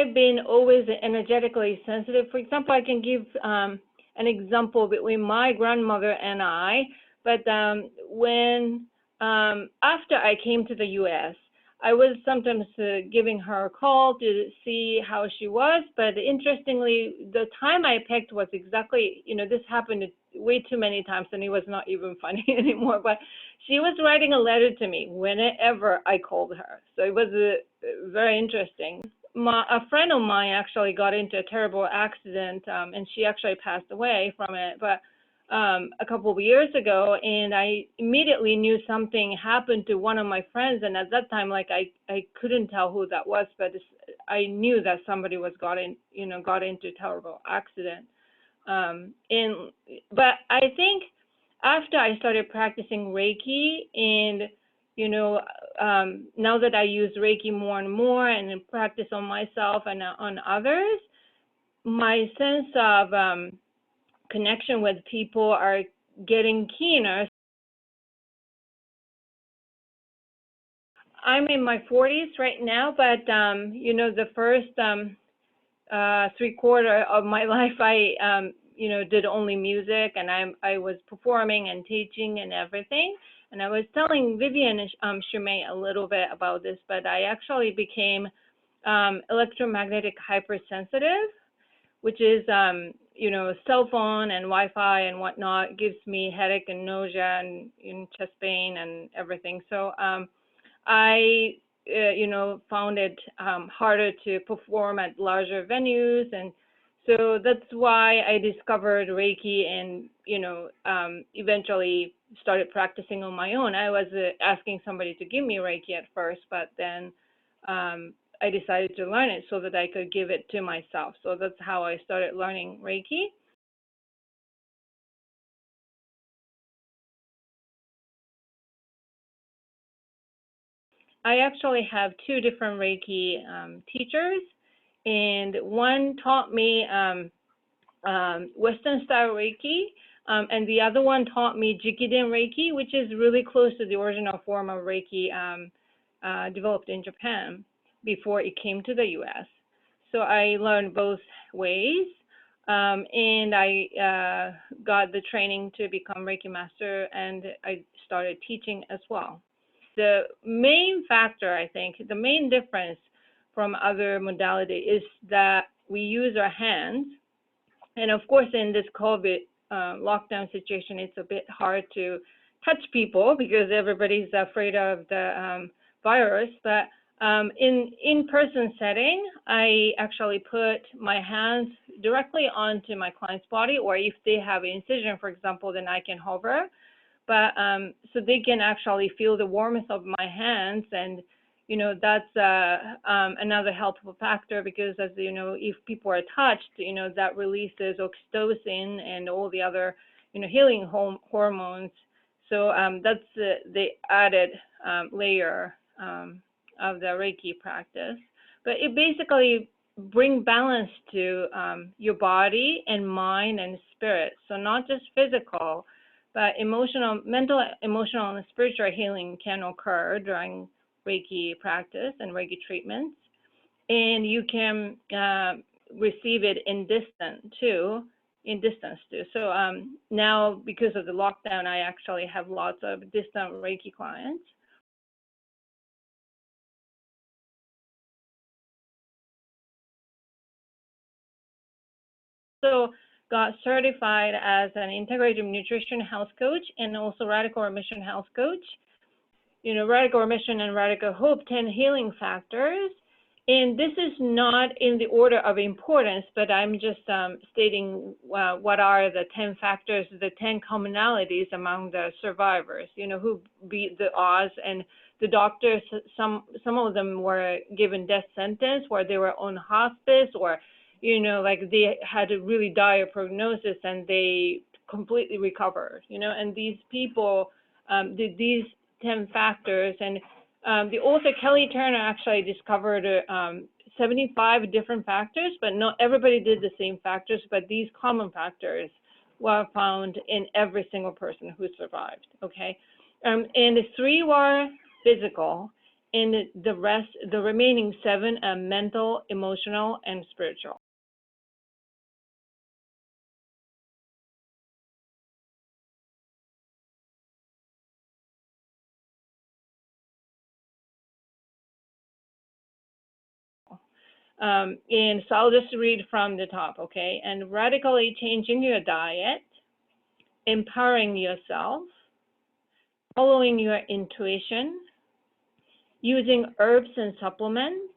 I've been always energetically sensitive. For example, I can give an example between my grandmother and I, but when after I came to the U.S., I was sometimes giving her a call to see how she was, but interestingly, the time I picked was exactly, this happened way too many times and it was not even funny anymore, but she was writing a letter to me whenever I called her. So it was very interesting. A friend of mine actually got into a terrible accident, and she actually passed away from it, but a couple of years ago, and I immediately knew something happened to one of my friends, and at that time, like I couldn't tell who that was, but I knew that somebody got into a terrible accident. But I think after I started practicing Reiki, and now that I use Reiki more and more and practice on myself and on others, my sense of connection with people are getting keener. I'm in my 40s right now, but the first 3/4 of my life, I did only music, and I was performing and teaching and everything. And I was telling Vivian Shumay a little bit about this, but I actually became electromagnetic hypersensitive, which is cell phone and Wi-Fi and whatnot gives me headache and nausea and chest pain and everything. So I found it harder to perform at larger venues, and so that's why I discovered Reiki and eventually started practicing on my own. I was asking somebody to give me Reiki at first, but then I decided to learn it so that I could give it to myself. So that's how I started learning Reiki. I actually have two different Reiki teachers, and one taught me Western style Reiki, and the other one taught me Jikiden Reiki, which is really close to the original form of Reiki developed in Japan before it came to the US. So I learned both ways, and I got the training to become Reiki master, and I started teaching as well. The main factor, I think, the main difference from other modality is that we use our hands. And of course, in this COVID lockdown situation, it's a bit hard to touch people because everybody's afraid of the virus. But in in-person setting, I actually put my hands directly onto my client's body, or if they have incision, for example, then I can hover. But so they can actually feel the warmth of my hands, and that's another helpful factor, because as if people are touched, that releases oxytocin and all the other healing hormones. So that's the added layer of the Reiki practice. But it basically brings balance to your body and mind and spirit. So not just physical, but mental, emotional, and spiritual healing can occur during Reiki practice and Reiki treatments. And you can receive it in distance too. So now, because of the lockdown, I actually have lots of distant Reiki clients. So got certified as an integrative nutrition health coach and also radical remission health coach. Radical remission and radical hope, 10 healing factors. And this is not in the order of importance, but I'm just stating what are the 10 factors, the 10 commonalities among the survivors, who beat the odds. And the doctors, some of them were given death sentence, where they were on hospice, or like they had a really dire prognosis and they completely recovered, and these people did these 10 factors. And the author Kelly Turner actually discovered 75 different factors, but not everybody did the same factors, but these common factors were found in every single person who survived, okay? And 3 were physical, and the remaining 7 are mental, emotional, and spiritual. And so I'll just read from the top, okay? And radically changing your diet, empowering yourself, following your intuition, using herbs and supplements,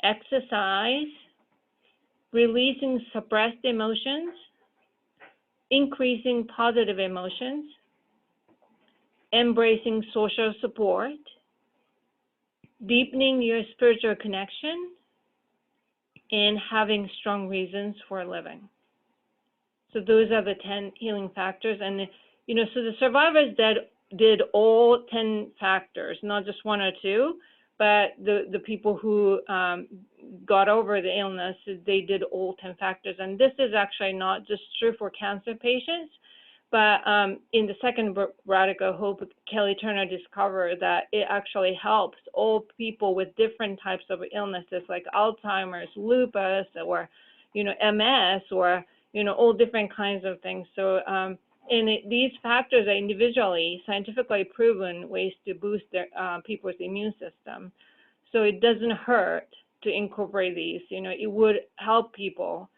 exercise, releasing suppressed emotions, increasing positive emotions, embracing social support, deepening your spiritual connection, and having strong reasons for living. So those are the 10 healing factors. And, so the survivors did all 10 factors, not just 1 or 2, but the people who got over the illness, they did all 10 factors. And this is actually not just true for cancer patients, but in the second book, Radical Hope, Kelly Turner discovered that it actually helps all people with different types of illnesses like Alzheimer's, lupus, or, MS, or, all different kinds of things. So, these factors are individually scientifically proven ways to boost their people's immune system. So it doesn't hurt to incorporate these. It would help people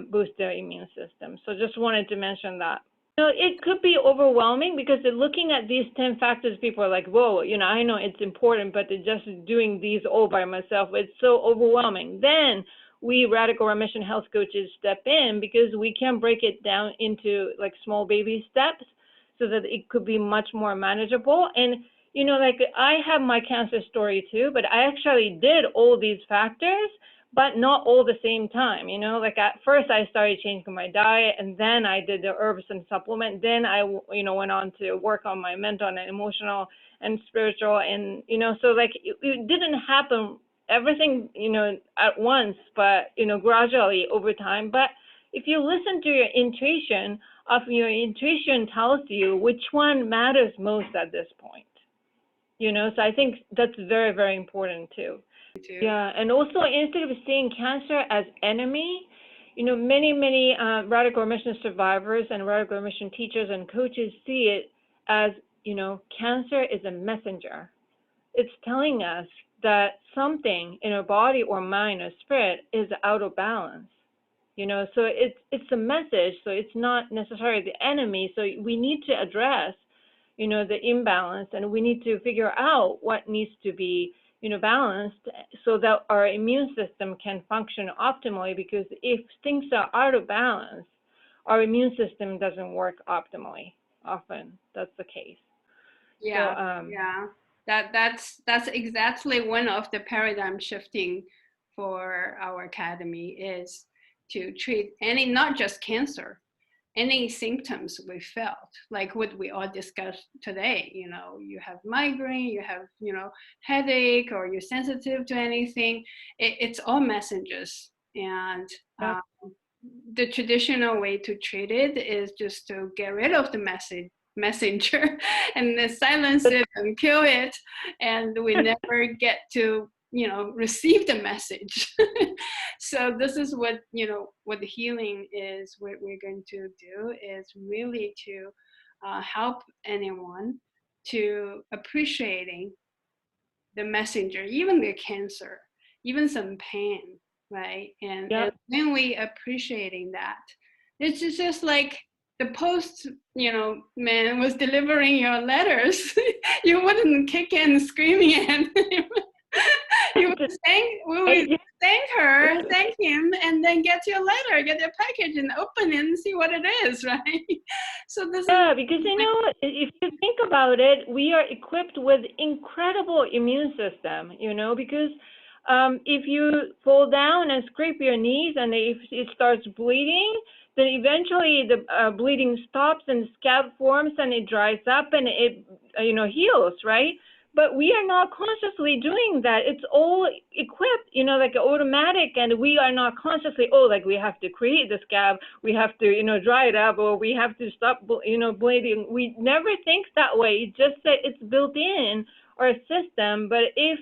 boost their immune system. So just wanted to mention that. It could be overwhelming because looking at these 10 factors, people are like, whoa, I know it's important, but just doing these all by myself, it's so overwhelming. Then we radical remission health coaches step in because we can break it down into like small baby steps so that it could be much more manageable. And, like I have my cancer story too, but I actually did all these factors, but not all the same time. Like at first I started changing my diet, and then I did the herbs and supplement. Then I, went on to work on my mental and emotional and spiritual. And, so like it didn't happen everything, at once, but, gradually over time. But if you listen to your intuition, your intuition tells you which one matters most at this point. So I think that's very, very important too. Yeah, and also instead of seeing cancer as enemy, many radical remission survivors and radical remission teachers and coaches see it as, cancer is a messenger. It's telling us that something in our body or mind or spirit is out of balance. So it's a message, so it's not necessarily the enemy. So we need to address, the imbalance, and we need to figure out what needs to be, balanced so that our immune system can function optimally, because if things are out of balance, our immune system doesn't work optimally. Often that's the case. Yeah, so, yeah. That's exactly one of the paradigm shifting for our academy, is to treat not just cancer, any symptoms we felt, like what we all discussed today. You have migraine, you have, headache, or you're sensitive to anything. It's all messages. And the traditional way to treat it is just to get rid of the messenger and then silence it and kill it, and we never get to receive the message. So this is what what the healing is. What we're going to do is really to help anyone to appreciating the messenger, even the cancer, even some pain, right? And when we appreciating that, it's just like the post, man was delivering your letters. You wouldn't kick in screaming and you would thank him, and then get your letter, get your package, and open it and see what it is, right? So this because if you think about it, we are equipped with incredible immune system, because if you fall down and scrape your knees and if it starts bleeding, then eventually the bleeding stops and scab forms and it dries up and it heals, right? But we are not consciously doing that. It's all equipped, like automatic, and we are not consciously, like we have to create the scab, we have to, dry it up, or we have to stop, bleeding. We never think that way. It's just that it's built in our system, but if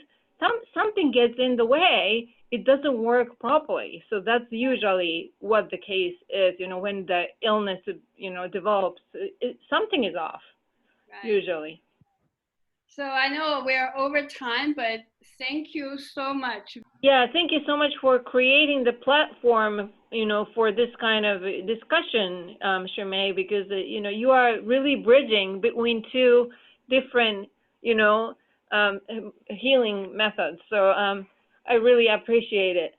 something gets in the way, it doesn't work properly. So that's usually what the case is, when the illness, develops, something is off, Right. usually. So I know we're over time, but thank you so much. Yeah, thank you so much for creating the platform, for this kind of discussion, Shermay, because, you are really bridging between two different, healing methods. So I really appreciate it.